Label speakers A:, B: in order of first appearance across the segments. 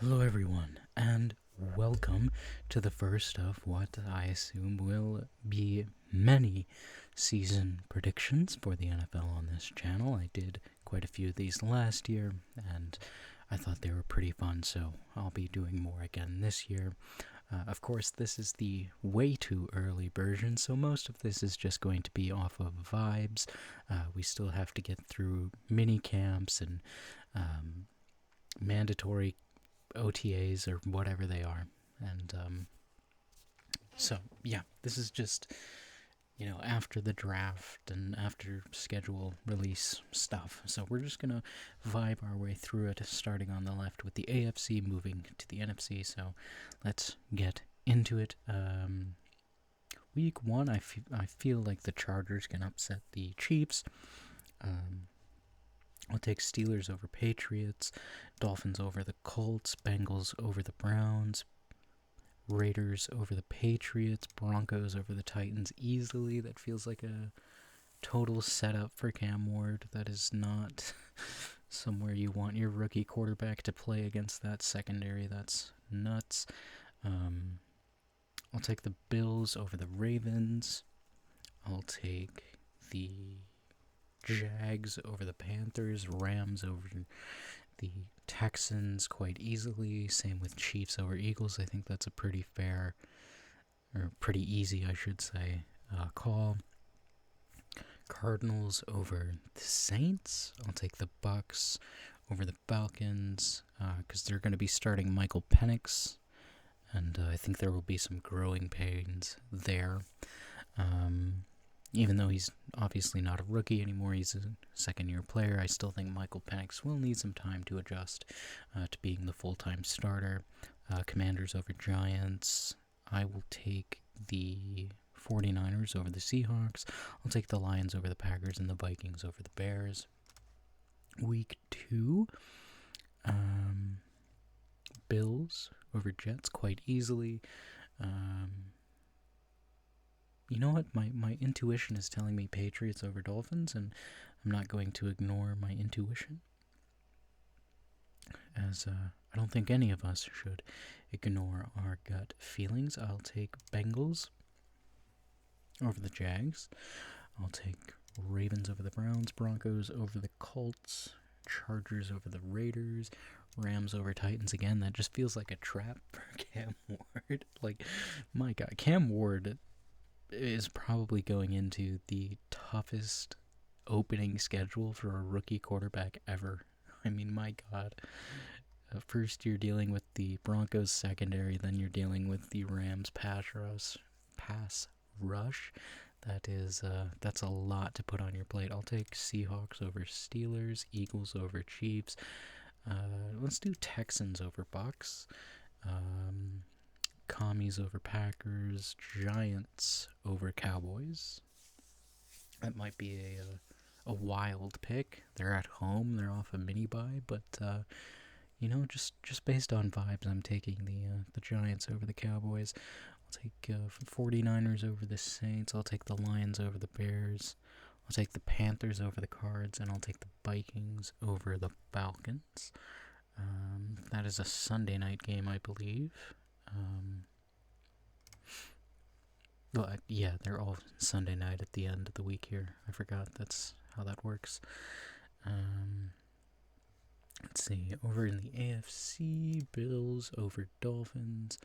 A: Hello, everyone, and welcome to the first of what I assume will be many season predictions for the NFL on this channel. I did quite a few of these last year, and I thought they were pretty fun, so I'll be doing more again this year. Of course, this is the way too early version, so most of this is just going to be off of vibes. We still have to get through mini camps and mandatory OTAs or whatever they are. And so, yeah, this is just, after the draft and after schedule release stuff. So we're just going to vibe our way through it, starting on the left with the AFC, moving to the NFC. So let's get into it. Week one, I feel like the Chargers can upset the Chiefs. I'll take Steelers over Patriots, Dolphins over the Colts, Bengals over the Browns, Raiders over the Patriots, Broncos over the Titans easily. That feels like a total setup for Cam Ward. That is not somewhere you want your rookie quarterback to play against that secondary. That's nuts. I'll take the Bills over the Ravens. I'll take the Jags over the Panthers, Rams over the Texans quite easily. Same with Chiefs over Eagles. I think that's a pretty fair, or pretty easy, I should say, call. Cardinals over the Saints. I'll take the Bucks over the Falcons because they're going to be starting Michael Penix, and I think there will be some growing pains there. Even though he's obviously not a rookie anymore, he's a second-year player, I still think Michael Penix will need some time to adjust to being the full-time starter. Commanders over Giants. I will take the 49ers over the Seahawks. I'll take the Lions over the Packers and the Vikings over the Bears. Week 2, Bills over Jets quite easily. You know what? My intuition is telling me Patriots over Dolphins, and I'm not going to ignore my intuition, as I don't think any of us should ignore our gut feelings. I'll take Bengals over the Jags. I'll take Ravens over the Browns, Broncos over the Colts, Chargers over the Raiders, Rams over Titans again. That just feels like a trap for Cam Ward. Like, my God, Cam Ward is probably going into the toughest opening schedule for a rookie quarterback ever. I mean, my God. First, you're dealing with the Broncos secondary, then you're dealing with the Rams pass rush. That's a lot to put on your plate. I'll take Seahawks over Steelers, Eagles over Chiefs. Let's do Texans over Bucks. Commies over Packers, Giants over Cowboys. That might be a wild pick. They're at home. They're off a mini bye, but just based on vibes, I'm taking the Giants over the Cowboys. I'll take 49ers over the Saints. I'll take the Lions over the Bears. I'll take the Panthers over the Cards, and I'll take the Vikings over the Falcons. That is a Sunday night game, I believe. Yeah, they're all Sunday night at the end of the week here. I forgot that's how that works. Let's see. Over in the AFC, Bills over Dolphins.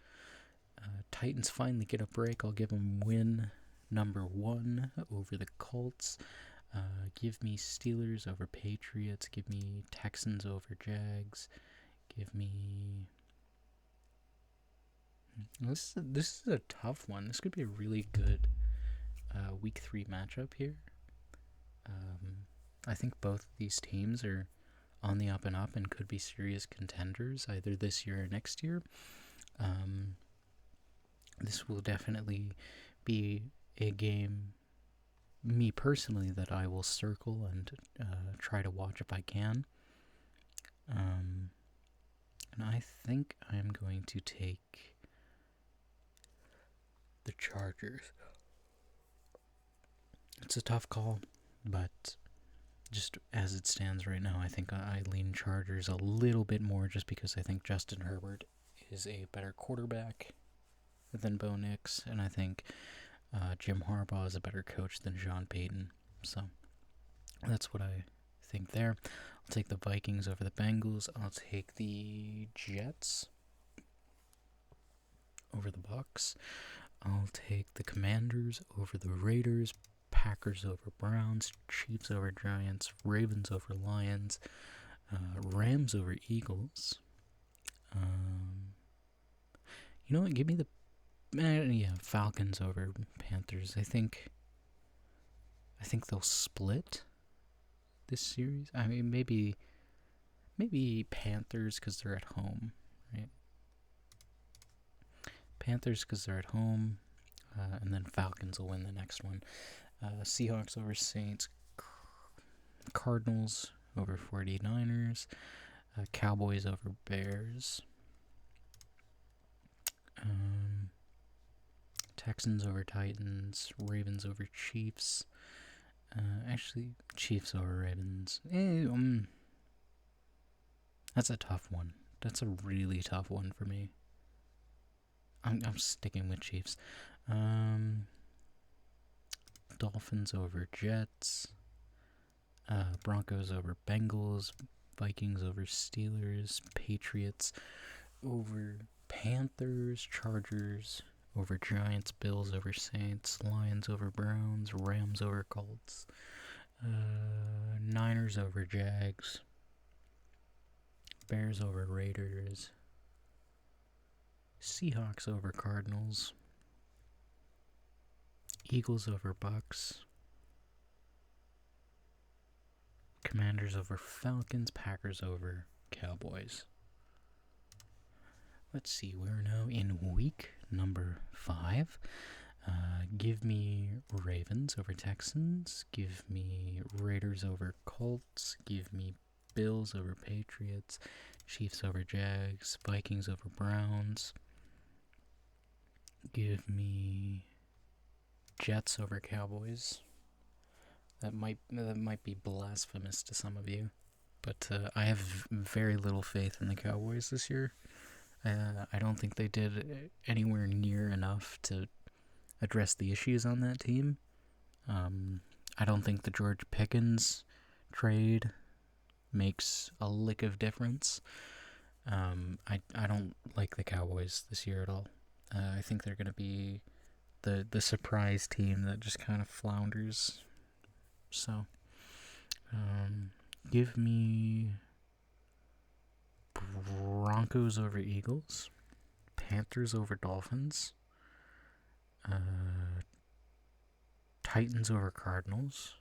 A: Titans finally get a break. I'll give them win number 1 over the Colts. Give me Steelers over Patriots. Give me Texans over Jags. Give me... This is a tough one. This could be a really good week 3 matchup here. I think both of these teams are on the up and up and could be serious contenders either this year or next year. This will definitely be a game, me personally, that I will circle and try to watch if I can. And I think I'm going to take the Chargers. It's a tough call, but just as it stands right now, I think I lean Chargers a little bit more just because I think Justin Herbert is a better quarterback than Bo Nix, and I think Jim Harbaugh is a better coach than Sean Payton. So that's what I think there. I'll take the Vikings over the Bengals. I'll take the Jets over the Bucks. I'll take the Commanders over the Raiders. Packers over Browns. Chiefs over Giants. Ravens over Lions. Rams over Eagles. You know what? Give me the Falcons over Panthers. I think they'll split this series. I mean, maybe Panthers because they're at home, right? Panthers because they're at home, and then Falcons will win the next one. Seahawks over Saints. Cardinals over 49ers. Cowboys over Bears. Texans over Titans. Ravens over Chiefs. Actually, Chiefs over Ravens. That's a tough one. That's a really tough one for me. I'm sticking with Chiefs. Dolphins over Jets. Broncos over Bengals. Vikings over Steelers. Patriots over Panthers. Chargers over Giants. Bills over Saints. Lions over Browns. Rams over Colts. Niners over Jags. Bears over Raiders. Seahawks over Cardinals. Eagles over Bucks. Commanders over Falcons. Packers over Cowboys. Let's see, we're now in week number 5. Give me Ravens over Texans. Give me Raiders over Colts. Give me Bills over Patriots. Chiefs over Jags. Vikings over Browns. Give me Jets over Cowboys. That might be blasphemous to some of you, but I have very little faith in the Cowboys this year. I don't think they did anywhere near enough to address the issues on that team. I don't think the George Pickens trade makes a lick of difference. I don't like the Cowboys this year at all. I think they're going to be the surprise team that just kind of flounders. So, give me Broncos over Eagles, Panthers over Dolphins, Titans over Cardinals,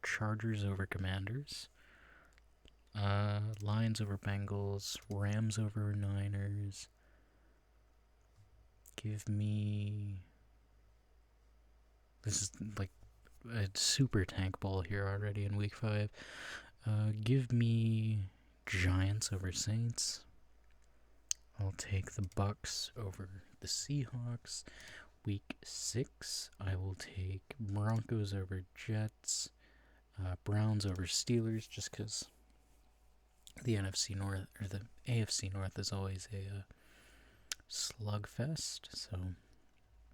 A: Chargers over Commanders, Lions over Bengals, Rams over Niners. Give me... This is like a super tank ball here already in week 5. Give me Giants over Saints. I'll take the Bucks over the Seahawks. Week 6, I will take Broncos over Jets. Browns over Steelers, just because the NFC North or the AFC North is always a slugfest. So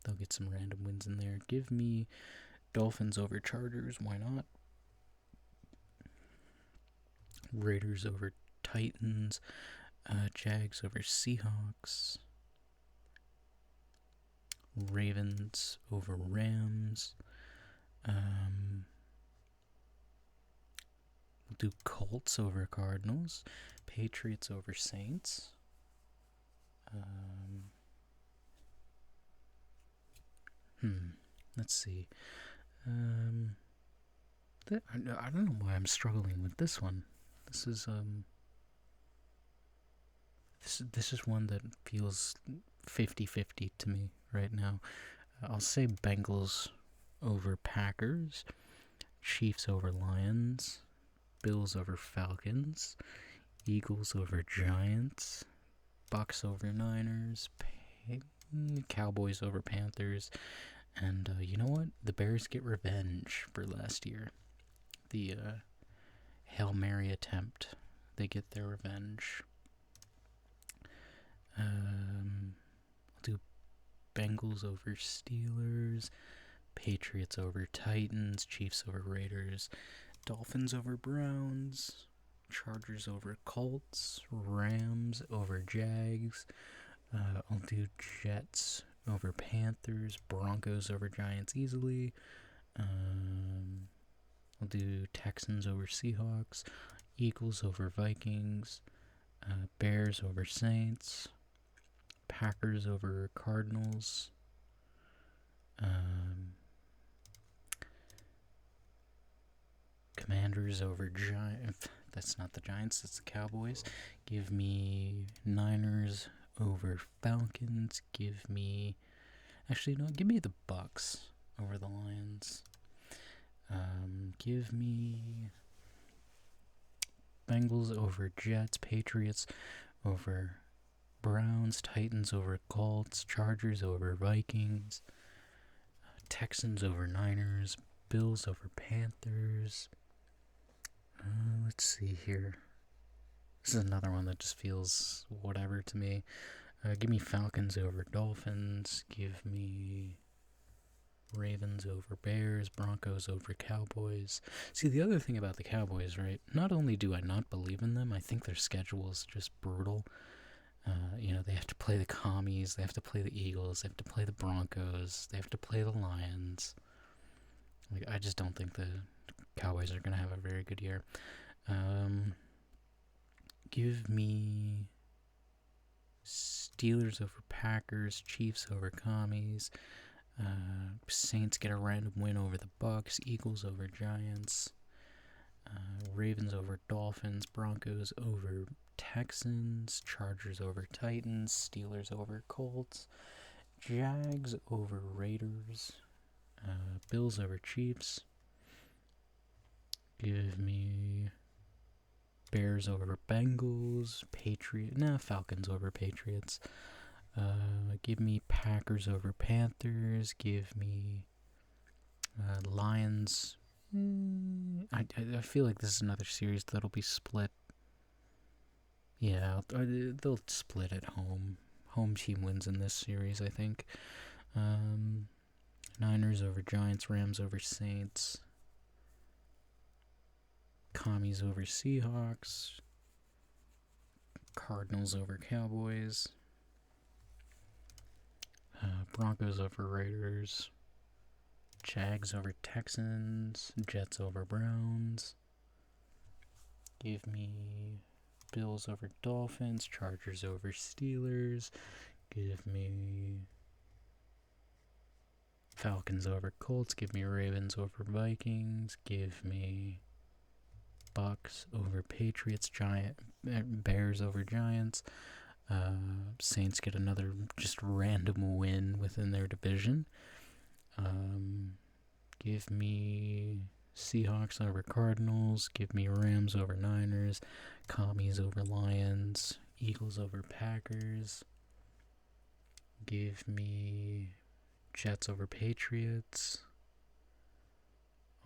A: they'll get some random wins in there. Give me Dolphins over Chargers. Why not? Raiders over Titans. Jags over Seahawks. Ravens over Rams. We'll do Colts over Cardinals. Patriots over Saints. Let's see. I don't know why I'm struggling with this one. This is this is one that feels 50-50 to me right now. I'll say Bengals over Packers, Chiefs over Lions, Bills over Falcons, Eagles over Giants, Bucks over Niners, Cowboys over Panthers, and you know what? The Bears get revenge for last year. The Hail Mary attempt. They get their revenge. I'll do Bengals over Steelers, Patriots over Titans, Chiefs over Raiders, Dolphins over Browns, Chargers over Colts, Rams over Jags. I'll do Jets over Panthers, Broncos over Giants easily. I'll do Texans over Seahawks, Eagles over Vikings, Bears over Saints, Packers over Cardinals, Commanders over Giants. That's not the Giants, that's the Cowboys. Give me Niners over Falcons. Give me the Bucks over the Lions. Give me Bengals over Jets, Patriots over Browns, Titans over Colts, Chargers over Vikings, Texans over Niners, Bills over Panthers. Let's see here. This is another one that just feels whatever to me. Give me Falcons over Dolphins. Give me Ravens over Bears, Broncos over Cowboys. See, the other thing about the Cowboys, right? Not only do I not believe in them, I think their schedule is just brutal. They have to play the Commies, they have to play the Eagles, they have to play the Broncos, they have to play the Lions. I just don't think the Cowboys are going to have a very good year. Give me Steelers over Packers, Chiefs over Commies, Saints get a random win over the Bucks, Eagles over Giants, Ravens over Dolphins, Broncos over Texans, Chargers over Titans, Steelers over Colts, Jags over Raiders, Bills over Chiefs. Give me Bears over Bengals, Falcons over Patriots. Give me Packers over Panthers. Give me Lions. I feel like this is another series that'll be split. Yeah, they'll split at home. Home team wins in this series, I think. Niners over Giants, Rams over Saints, Commies over Seahawks, Cardinals over Cowboys, Broncos over Raiders, Jags over Texans, Jets over Browns. Give me Bills over Dolphins, Chargers over Steelers. Give me Falcons over Colts. Give me Ravens over Vikings. Give me Bucks over Patriots. Bears over Giants. Saints get another just random win within their division. Give me Seahawks over Cardinals. Give me Rams over Niners. Commies over Lions. Eagles over Packers. Give me Jets over Patriots.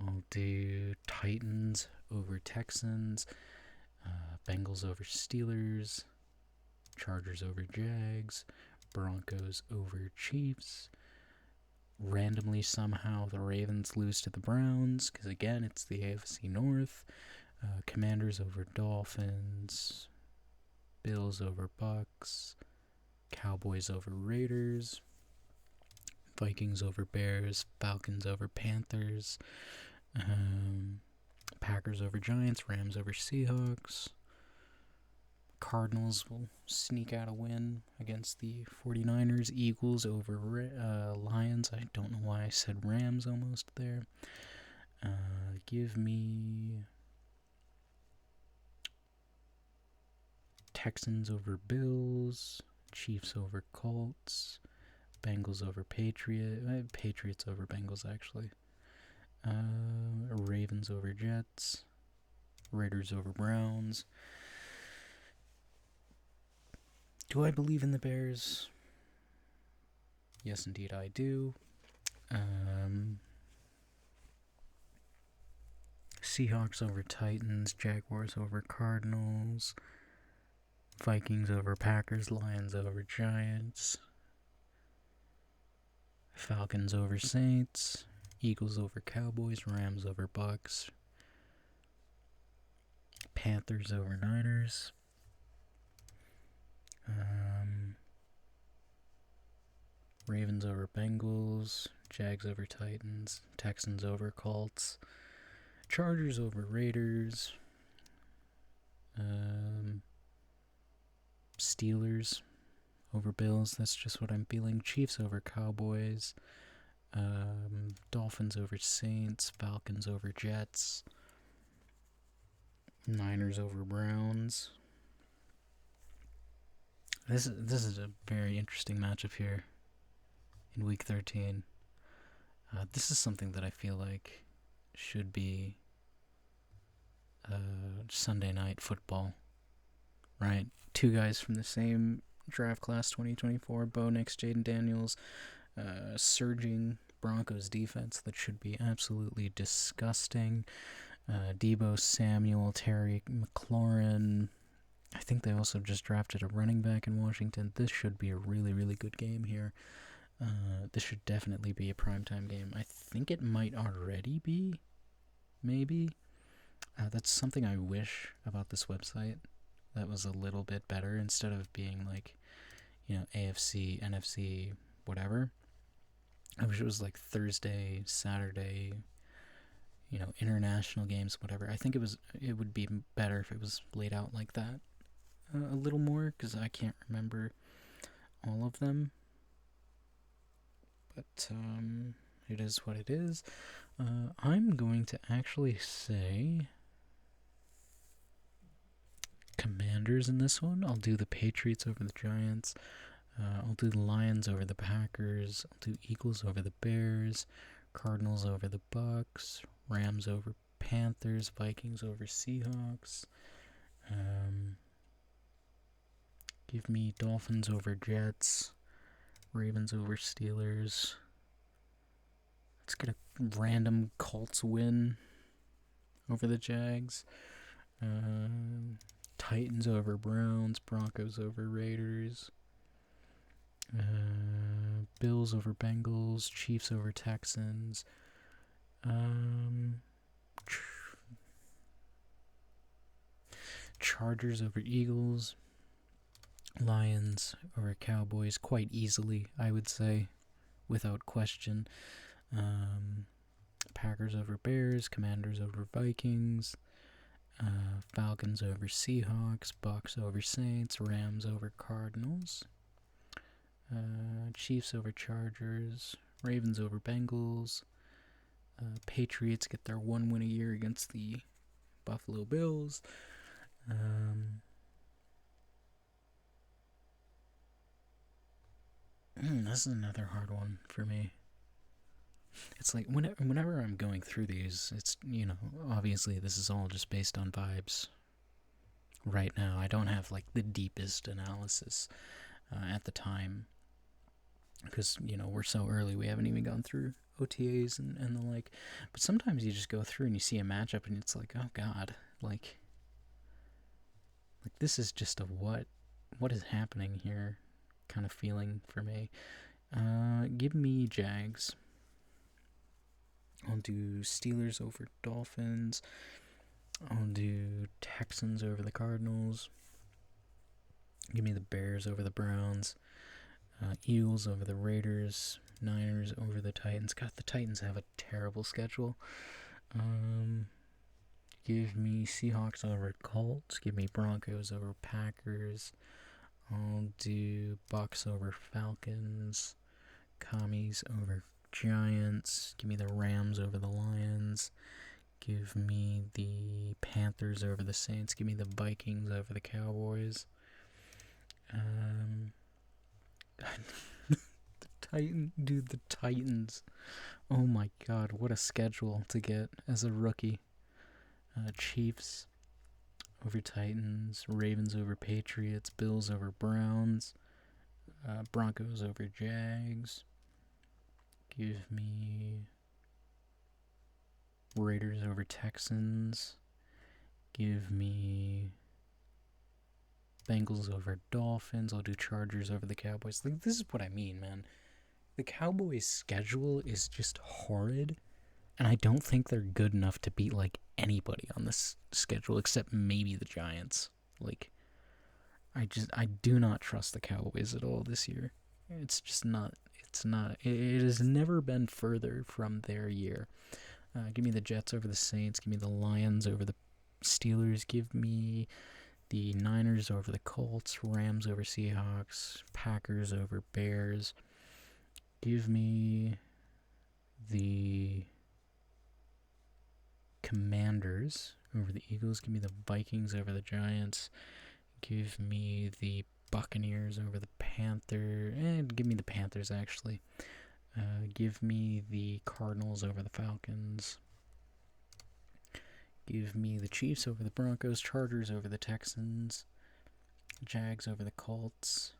A: I'll do Titans over Texans. Bengals over Steelers. Chargers over Jags. Broncos over Chiefs. Randomly, somehow, the Ravens lose to the Browns, because again, it's the AFC North. Commanders over Dolphins. Bills over Bucks. Cowboys over Raiders. Vikings over Bears. Falcons over Panthers. Packers over Giants. Rams over Seahawks. Cardinals will sneak out a win against the 49ers. Eagles over Lions. I don't know why I said Rams almost there. Give me Texans over Bills. Chiefs over Colts. Bengals over Patriots over Bengals, actually. Ravens over Jets. Raiders over Browns. Do I believe in the Bears? Yes, indeed, I Seahawks over Titans, Jaguars over Cardinals, Vikings over Packers, Lions over Giants, Falcons over Saints, Eagles over Cowboys, Rams over Bucks, Panthers over Niners, Ravens over Bengals, Jags over Titans, Texans over Colts, Chargers over Raiders, Steelers over Bills, that's just what I'm feeling, Chiefs over Cowboys, Dolphins over Saints, Falcons over Jets, Niners over Browns. This is a very interesting matchup here in Week 13. This is something that I feel like should be Sunday night football, right? Two guys from the same draft class 2024, Bo Nix, Jaden Daniels, surging Broncos defense that should be absolutely disgusting. Deebo Samuel, Terry McLaurin. I think they also just drafted a running back in Washington. This should be a really, really good game here. This should definitely be a primetime game. I think it might already be, maybe. That's something I wish about this website that was a little bit better instead of being like, AFC, NFC, whatever. I wish it was like Thursday, Saturday, international games, whatever. I think it would be better if it was laid out like that a little more, because I can't remember all of them. But it is what it is. I'm going to actually say Commanders in this one. I'll do the Patriots over the Giants. I'll do the Lions over the Packers. I'll do Eagles over the Bears. Cardinals over the Bucks. Rams over Panthers. Vikings over Seahawks. Give me Dolphins over Jets. Ravens over Steelers. Let's get a random Colts win over the Jags. Titans over Browns. Broncos over Raiders. Bills over Bengals. Chiefs over Texans. Chargers over Eagles. Lions over Cowboys quite easily, I would say, without question. Packers over Bears. Commanders over Vikings. Falcons over Seahawks. Bucks over Saints. Rams over Cardinals. Chiefs over Chargers. Ravens over Bengals. Patriots get their one win a year against the Buffalo Bills. This is another hard one for me. It's like whenever I'm going through these, it's, obviously this is all just based on vibes. Right now, I don't have like the deepest analysis at the time, because, we're so early, we haven't even gone through OTAs and the like. But sometimes you just go through and you see a matchup and it's like, oh god, like this is just a what is happening here kind of feeling for me. Give me Jags. I'll do Steelers over Dolphins. I'll do Texans over the Cardinals. Give me the Bears over the Browns. Eagles over the Raiders. Niners over the Titans. God, the Titans have a terrible schedule. Give me Seahawks over Colts. Give me Broncos over Packers. I'll do Bucks over Falcons. Commies over Giants. Give me the Rams over the Lions. Give me the Panthers over the Saints. Give me the Vikings over the Cowboys. The Titans. Oh my god, what a schedule to get as a rookie. Chiefs over Titans. Ravens over Patriots. Bills over Browns. Broncos over Jags. Give me Raiders over Texans. Give me Bengals over Dolphins. I'll do Chargers over the Cowboys. Like, this is what I mean, man. The Cowboys' schedule is just horrid, and I don't think they're good enough to beat, like, anybody on this schedule except maybe the Giants. Like, I do not trust the Cowboys at all this year. It's just not. It has never been further from their year. Give me the Jets over the Saints. Give me the Lions over the Steelers. Give me the Niners over the Colts. Rams over Seahawks. Packers over Bears. Give me the Commanders over the Eagles. Give me the Vikings over the Giants. Give me the Buccaneers over the Panthers. Give me the Panthers, actually. Give me the Cardinals over the Falcons. Give me the Chiefs over the Broncos. Chargers over the Texans. Jags over the Colts.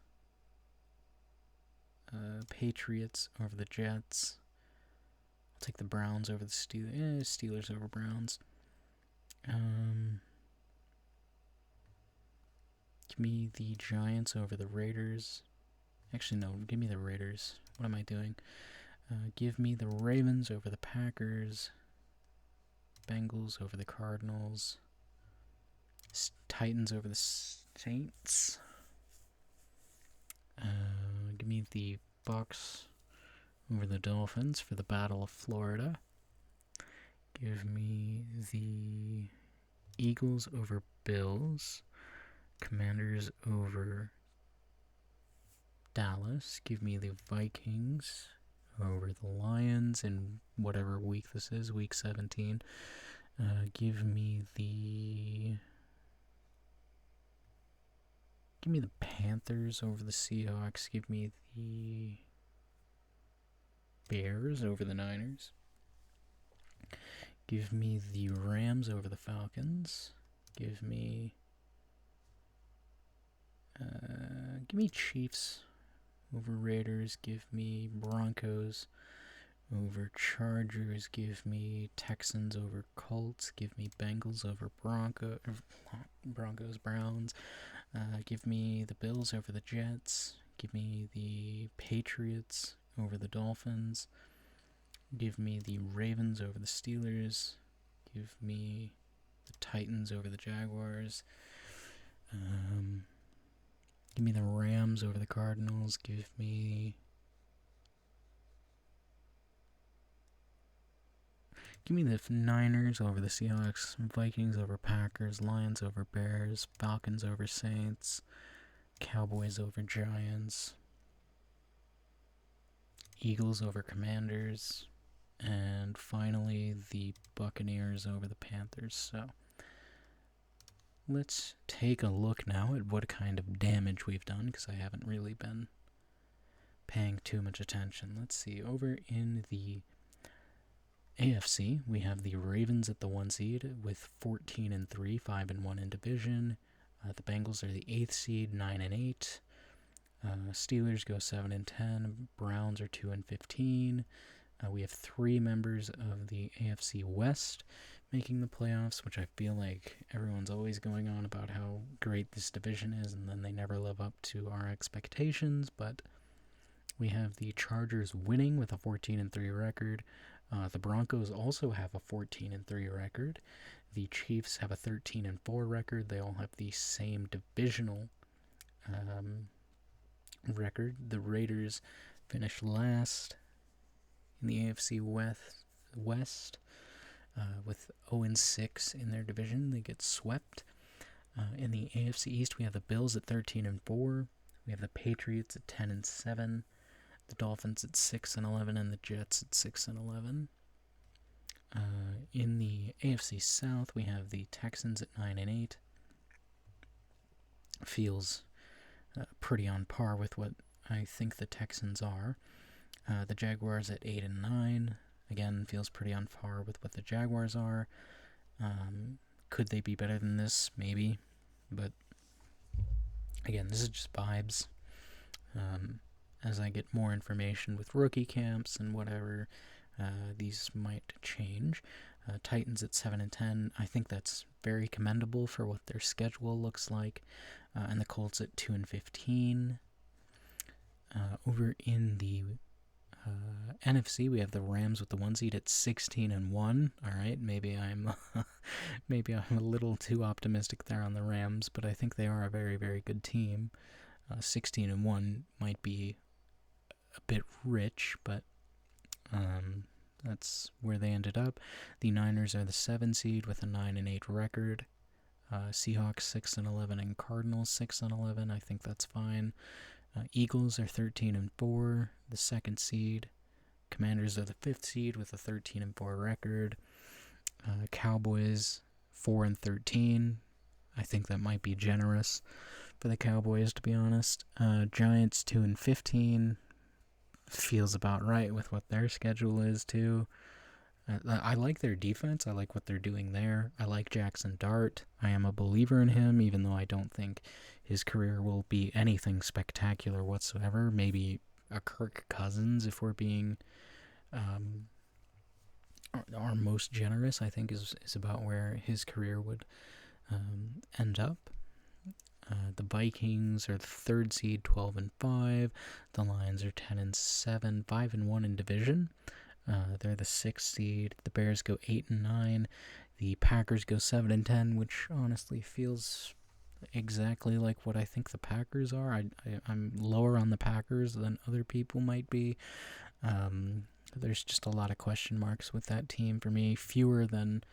A: Patriots over the Jets. I'll take the Browns over the Steelers. Steelers over Browns. Give me the Giants over the Raiders. Actually, no, give me the Raiders. What am I doing? Give me the Ravens over the Packers. Bengals over the Cardinals. Titans over the Saints. Give me the Bucks over the Dolphins for the Battle of Florida. Give me the Eagles over Bills. Commanders over Dallas. Give me the Vikings over the Lions in whatever week this is, week 17. Give me the Panthers over the Seahawks. Give me the Bears over the Niners. Give me the Rams over the Falcons. Give me Chiefs over Raiders. Give me Broncos over Chargers. Give me Texans over Colts. Give me Bengals over Broncos, Browns. Give me the Bills over the Jets. Give me the Patriots over the Dolphins. Give me the Ravens over the Steelers. Give me the Titans over the Jaguars. Give me the Rams over the Cardinals. Give me the Niners over the Seahawks. Vikings over Packers. Lions over Bears. Falcons over Saints. Cowboys over Giants. Eagles over Commanders. And finally, the Buccaneers over the Panthers. So, let's take a look now at what kind of damage we've done, because I haven't really been paying too much attention. Let's see. Over in the AFC, we have the Ravens at the 1 seed with 14-3, 5-1 in division. The Bengals are the 8th seed, 9-8. Steelers go 7-10. Browns are 2-15. We have 3 members of the AFC West making the playoffs, which I feel like everyone's always going on about how great this division is, and then they never live up to our expectations. But we have the Chargers winning with a 14-3 record. The Broncos also have a 14-3 record. The Chiefs have a 13-4 record. They all have the same divisional record. The Raiders finished last in the AFC West with 0-6 in their division. They get swept. In the AFC East, we have the Bills at 13-4. We have the Patriots at 10-7. The Dolphins at 6-11, and the Jets at 6-11. In the AFC South, we have the Texans at 9-8. Feels pretty on par with what I think the Texans are. The Jaguars at 8-9. Again, feels pretty on par with what the Jaguars are. Could they be better than this? Maybe. But again, this is just vibes. As I get more information with rookie camps and whatever, these might change. Titans at 7-10. I think that's very commendable for what their schedule looks like. And the Colts at 2-15. Over in the NFC, we have the Rams with the 1 seed at 16-1. All right, maybe I'm a little too optimistic there on the Rams, but I think they are a very, very good team. 16-1 might be a bit rich, but that's where they ended up. The Niners are the 7 seed with a 9-8 record. Seahawks 6-11 and Cardinals 6-11. I think that's fine. Eagles are 13-4, the 2nd seed. Commanders are the 5th seed with a 13-4 record. Cowboys 4-13. I think that might be generous for the Cowboys, to be honest. Giants 2-15. Feels about right with what their schedule is too. I like their defense. I like what they're doing there. I like Jackson Dart. I am a believer in him, even though I don't think his career will be anything spectacular whatsoever. Maybe a Kirk Cousins, if we're being our most generous, I think is about where his career would end up. The Vikings are the 3rd seed, 12-5. The Lions are 10-7, 5-1 in division. They're the 6th seed. The Bears go 8-9. The Packers go 7-10, which honestly feels exactly like what I think the Packers are. I'm lower on the Packers than other people might be. There's just a lot of question marks with that team for me, fewer than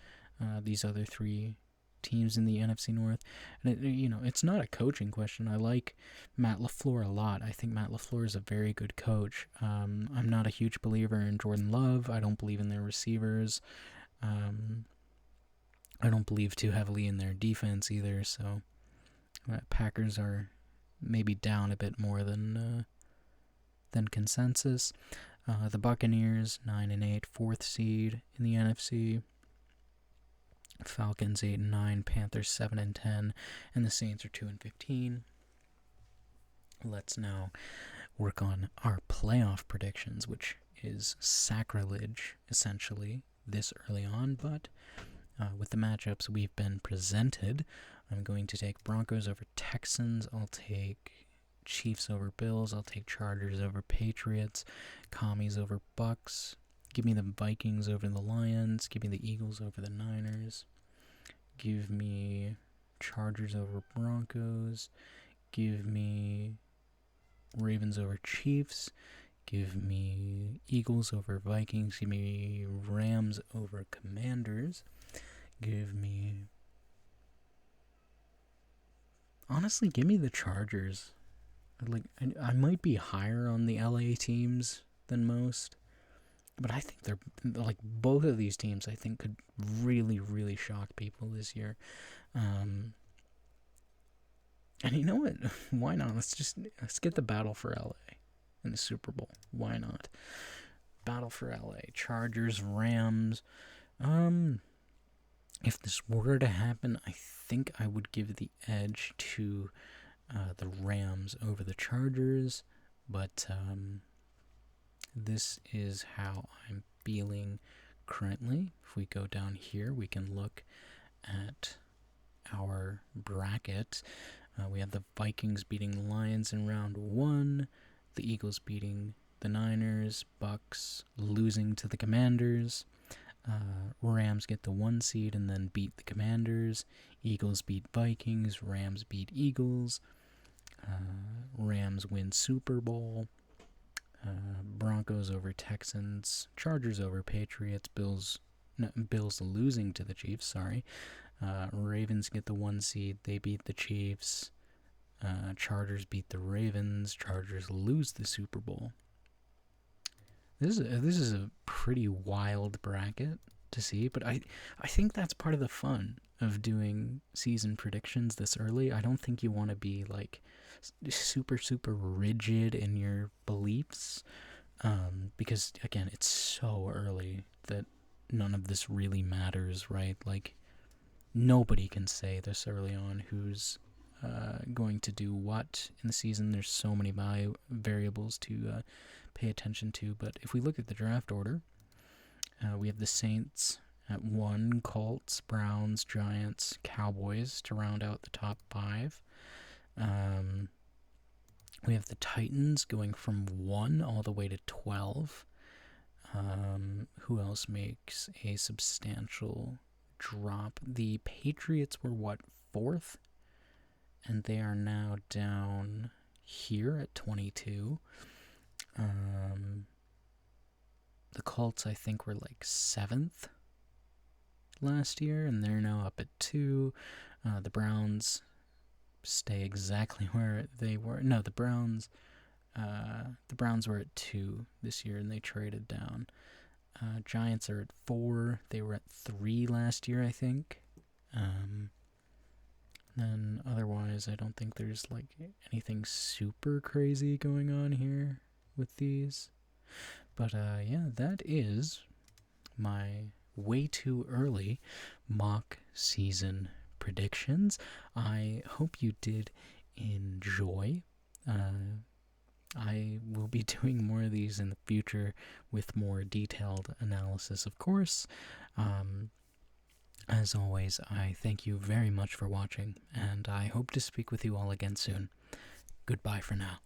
A: these other 3 teams in the NFC North. And it's not a coaching question. I like Matt LaFleur a lot. I think Matt LaFleur is a very good coach. I'm not a huge believer in Jordan Love. I don't believe in their receivers. I don't believe too heavily in their defense either. So Packers are maybe down a bit more than consensus. The Buccaneers 9-8, 4th seed in the NFC. Falcons 8-9, Panthers 7-10, and the Saints are 2-15. Let's now work on our playoff predictions, which is sacrilege essentially this early on, but with the matchups we've been presented, I'm going to take Broncos over Texans. I'll take Chiefs over Bills. I'll take Chargers over Patriots. Commies over Bucks. Give me the Vikings over the Lions. Give me the Eagles over the Niners. Give me Chargers over Broncos. Give me Ravens over Chiefs. Give me Eagles over Vikings. Give me Rams over Commanders. Honestly, give me the Chargers. I might be higher on the LA teams than most, but I think they're both of these teams. I think could really, really shock people this year. And you know what? Why not? Let's get the battle for LA in the Super Bowl. Why not? Battle for LA. Chargers, Rams. If this were to happen, I think I would give the edge to the Rams over the Chargers, but this is how I'm feeling currently. If we go down here, we can look at our bracket. We have the Vikings beating the Lions in round 1, the Eagles beating the Niners, Bucks losing to the Commanders. Rams get the 1 seed and then beat the Commanders. Eagles beat Vikings. Rams beat Eagles. Rams win Super Bowl. Broncos over Texans. Chargers over Patriots. Bills losing to the Chiefs. Sorry. Ravens get the 1 seed. They beat the Chiefs. Chargers beat the Ravens. Chargers lose the Super Bowl. This is a pretty wild bracket to see, but I think that's part of the fun of doing season predictions this early. I don't think you want to be super, super rigid in your beliefs, because again, it's so early that none of this really matters, right? Nobody can say this early on who's going to do what in the season. There's so many variables to pay attention to. But if we look at the draft order, we have the Saints At 1, Colts, Browns, Giants, Cowboys to round out the top 5. We have the Titans going from 1 all the way to 12. Who else makes a substantial drop? The Patriots were, 4th? And they are now down here at 22. The Colts, I think, were 7th last year, and they're now up at 2. The Browns stay exactly where they were. No, the Browns were at 2 this year, and they traded down. Giants are at 4. They were at 3 last year, I think. Then otherwise, I don't think there's anything super crazy going on here with these. But yeah, that is my way too early mock season predictions. I hope you did enjoy. I will be doing more of these in the future with more detailed analysis, of course. As always, I thank you very much for watching, and I hope to speak with you all again soon. Goodbye for now.